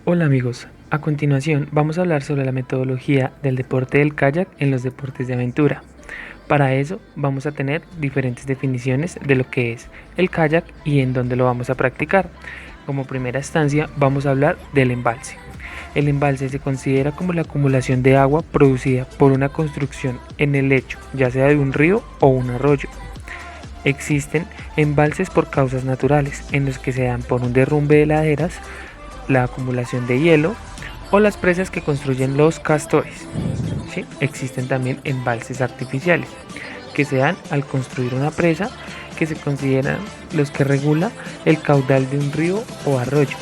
Hola amigos, a continuación vamos a hablar sobre la metodología del deporte del kayak en los deportes de aventura. Para eso vamos a tener diferentes definiciones de lo que es el kayak y en dónde lo vamos a practicar. Como primera instancia vamos a hablar del embalse. El embalse se considera como la acumulación de agua producida por una construcción en el lecho, ya sea de un río o un arroyo. Existen embalses por causas naturales, en los que se dan por un derrumbe de laderas, la acumulación de hielo o las presas que construyen los castores. ¿Sí? Existen también embalses artificiales, que se dan al construir una presa, que se consideran los que regula el caudal de un río o arroyo.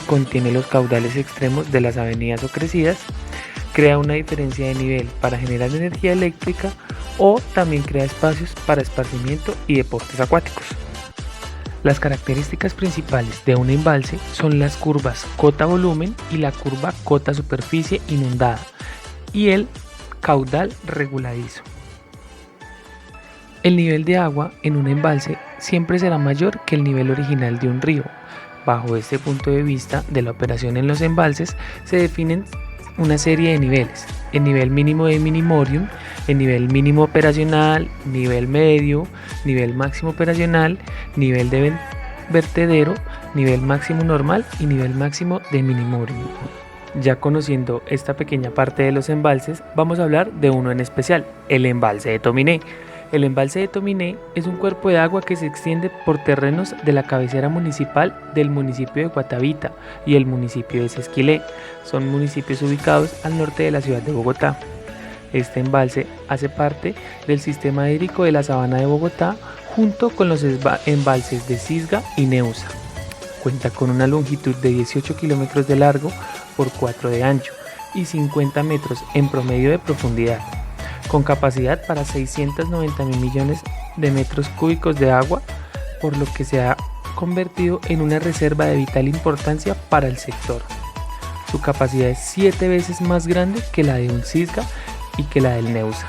Contiene los caudales extremos de las avenidas o crecidas, crea una diferencia de nivel para generar energía eléctrica o también crea espacios para esparcimiento y deportes acuáticos. Las características principales de un embalse son las curvas cota-volumen y la curva cota-superficie inundada y el caudal reguladizo. El nivel de agua en un embalse siempre será mayor que el nivel original de un río. Bajo este punto de vista de la operación en los embalses se definen una serie de niveles: el nivel mínimo de minimorium, el nivel mínimo operacional, nivel medio, nivel máximo operacional, nivel de vertedero, nivel máximo normal y nivel máximo de minimorium. Ya conociendo esta pequeña parte de los embalses, vamos a hablar de uno en especial, el embalse de Tominé. El embalse de Tominé es un cuerpo de agua que se extiende por terrenos de la cabecera municipal del municipio de Guatavita y el municipio de Sesquilé. Son municipios ubicados al norte de la ciudad de Bogotá. Este embalse hace parte del sistema hídrico de la Sabana de Bogotá junto con los embalses de Cisga y Neusa. Cuenta con una longitud de 18 kilómetros de largo por 4 de ancho y 50 metros en promedio de profundidad, con capacidad para 690 mil millones de metros cúbicos de agua, por lo que se ha convertido en una reserva de vital importancia para el sector. Su capacidad es 7 veces más grande que la de un Cisga y que la del Neusa.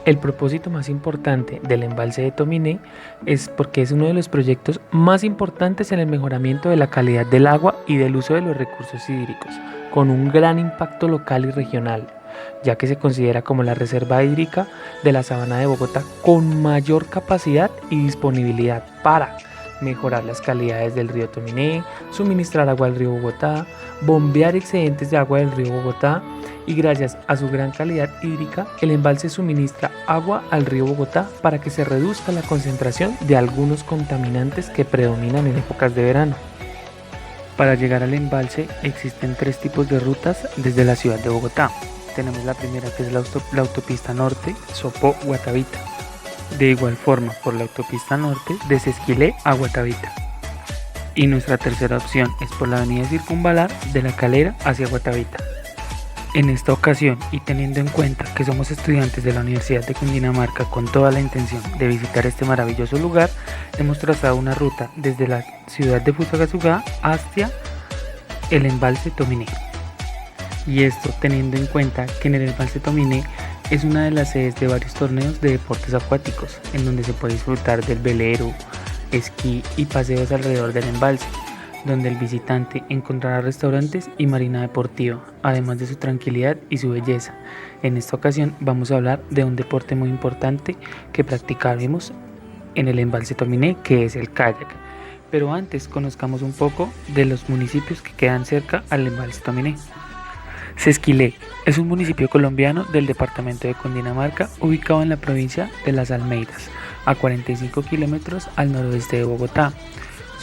El propósito más importante del embalse de Tominé es porque es uno de los proyectos más importantes en el mejoramiento de la calidad del agua y del uso de los recursos hídricos, con un gran impacto local y regional, ya que se considera como la reserva hídrica de la Sabana de Bogotá con mayor capacidad y disponibilidad para mejorar las calidades del río Tominé, suministrar agua al río Bogotá, bombear excedentes de agua del río Bogotá, y gracias a su gran calidad hídrica, el embalse suministra agua al río Bogotá para que se reduzca la concentración de algunos contaminantes que predominan en épocas de verano. Para llegar al embalse existen 3 tipos de rutas desde la ciudad de Bogotá. Tenemos la primera, que es la autopista norte, Sopó-Guatavita. De igual forma, por la autopista norte de Sesquilé a Guatavita. Y nuestra tercera opción es por la avenida Circunvalar de La Calera hacia Guatavita. En esta ocasión, y teniendo en cuenta que somos estudiantes de la Universidad de Cundinamarca con toda la intención de visitar este maravilloso lugar, hemos trazado una ruta desde la ciudad de Fusagasugá hacia el embalse Tominé. Y esto teniendo en cuenta que en el embalse Tominé es una de las sedes de varios torneos de deportes acuáticos, en donde se puede disfrutar del velero, esquí y paseos alrededor del embalse, donde el visitante encontrará restaurantes y marina deportiva, además de su tranquilidad y su belleza. En esta ocasión vamos a hablar de un deporte muy importante que practicaremos en el embalse Tominé, que es el kayak. Pero antes conozcamos un poco de los municipios que quedan cerca al embalse Tominé. Sesquilé es un municipio colombiano del departamento de Cundinamarca, ubicado en la provincia de Las Almeidas, a 45 kilómetros al noroeste de Bogotá.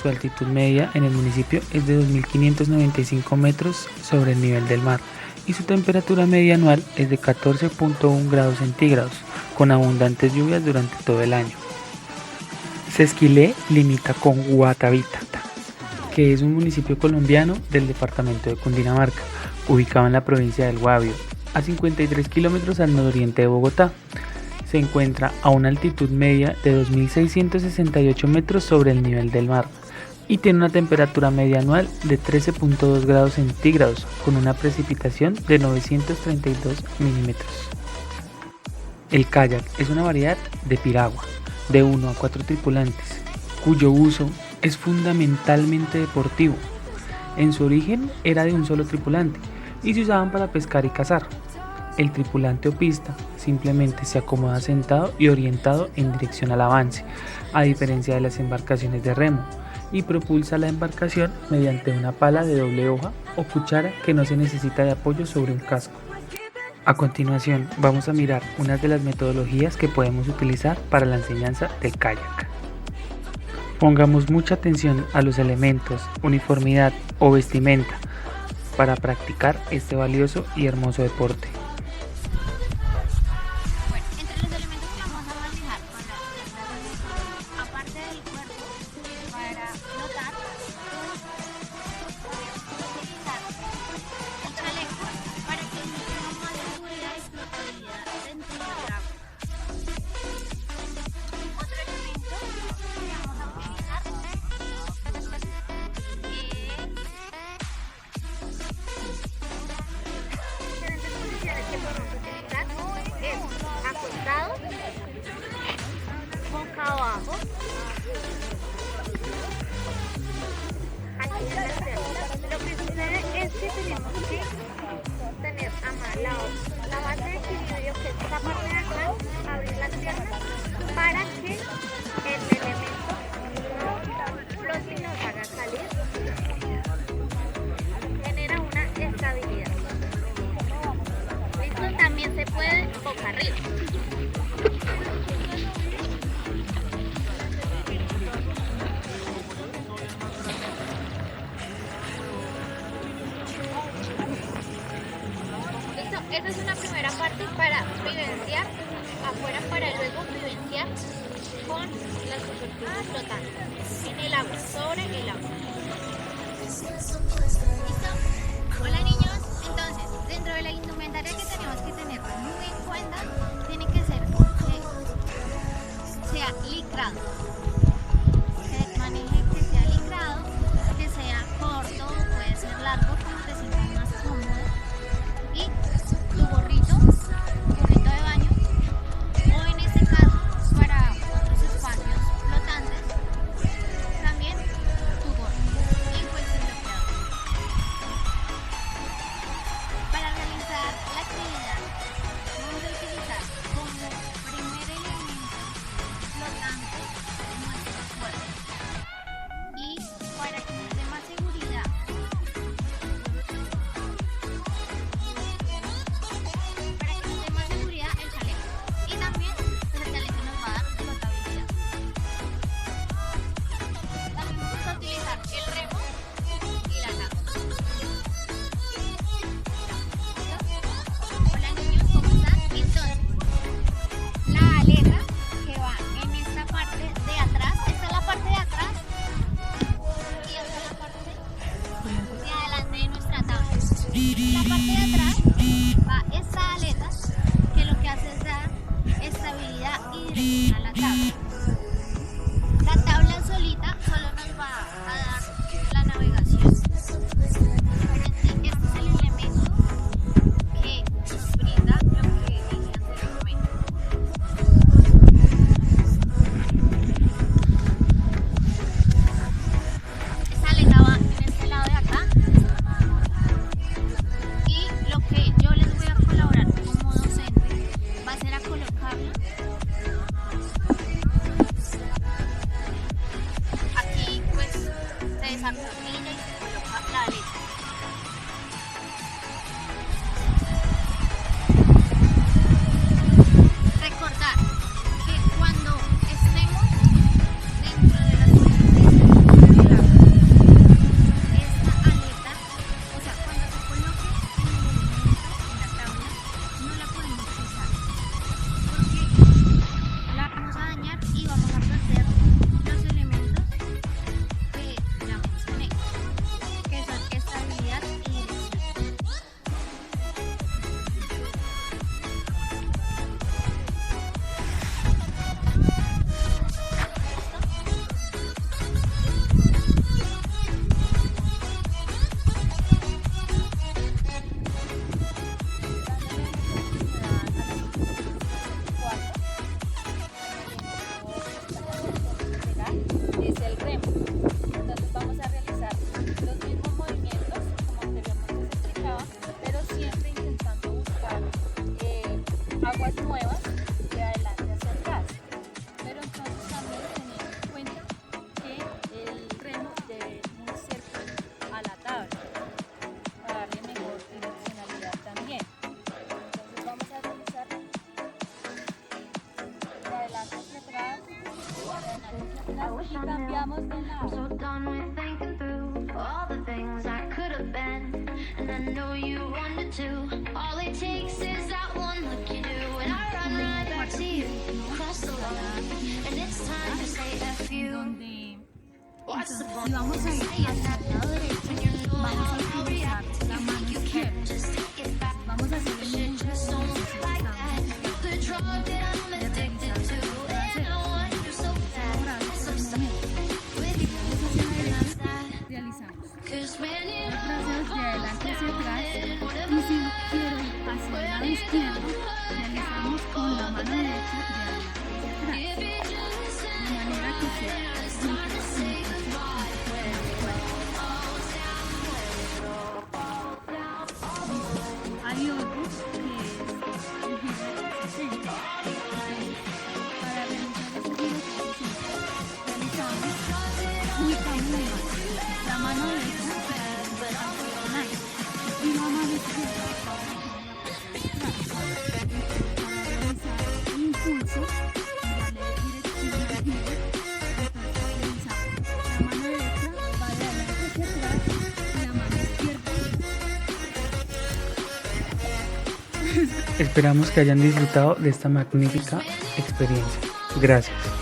Su altitud media en el municipio es de 2.595 metros sobre el nivel del mar y su temperatura media anual es de 14.1 grados centígrados, con abundantes lluvias durante todo el año. Sesquilé limita con Guatavita, que es un municipio colombiano del departamento de Cundinamarca, ubicado en la provincia del Guavio, a 53 kilómetros al nororiente de Bogotá. Se encuentra a una altitud media de 2.668 metros sobre el nivel del mar y tiene una temperatura media anual de 13.2 grados centígrados con una precipitación de 932 milímetros. El kayak es una variedad de piragua de 1 a 4 tripulantes, cuyo uso es fundamentalmente deportivo En su origen era de un solo tripulante y se usaban para pescar y cazar. El tripulante o pista simplemente se acomoda sentado y orientado en dirección al avance, a diferencia de las embarcaciones de remo, y propulsa la embarcación mediante una pala de doble hoja o cuchara que no se necesita de apoyo sobre un casco. A continuación, vamos a mirar unas de las metodologías que podemos utilizar para la enseñanza del kayak. Pongamos mucha atención a los elementos, uniformidad o vestimenta para practicar este valioso y hermoso deporte. Bueno, entre los elementos que vamos a manejar con aparte del cuerpo, para flotar, utilizar el chaleco para que tengamos más seguridad y flotabilidad dentro del agua. Otro elemento que vamos a utilizar diferentes posiciones que podemos utilizar es acostado, boca abajo, aquí en la cerca. Lo que sucede es que tenemos que tener amarrado la base de equilibrio, que es esta parte de acá, abrir las piernas para que el elemento no flote y nos haga salir. Genera una estabilidad. Listo, también se puede boca arriba. Listo, esa es una primera parte para vivenciar afuera, para luego vivenciar con las superficies flotantes en el agua, sobre el agua. ¿Listo? Hola niños, entonces dentro de la indumentaria que tenemos que tener muy en cuenta, tiene que ser que sea licrado, que maneje que sea licrado, que sea corto, puede ser largo, como te sientas más cómodo, y tu gorrito de baño, o en este caso para otros espacios flotantes, también tu gorro y pues el bloqueador. Para realizar la actividad vamos a utilizar como primer elemento flotante nuestro cuerpo. y cambiamos de lado. So done with thinking through all the things I could have been, and I know you wanted to. All it takes is that one look you do, and I run right back to you. Cross the line, and it's time to say F you. Donde What's the entonces point? si vamos a ir hacia el lado derecho, vamos a utilizar la mano izquierda. Just take it back. Vamos a hacer el mismo ejercicio que Like estamos that, the drug that I'm addicted to, and I want you so bad. So with you, realizamos cause when it brazos de adelante hacia atrás y si quiero ir hacia el lado izquierdo, realizamos con la mano derecha de adelante hacia atrás, de manera que sea hay otro que es el giro de 60. Para realizar este giro de 60, realizamos ubicamos la mano derecha y la mano izquierda para realizar un impulso y darle dirección al giro. Entonces realizamos la mano derecha va de adelante hacia atrás y la mano izquierda. Esperamos que hayan disfrutado de esta magnífica experiencia. Gracias.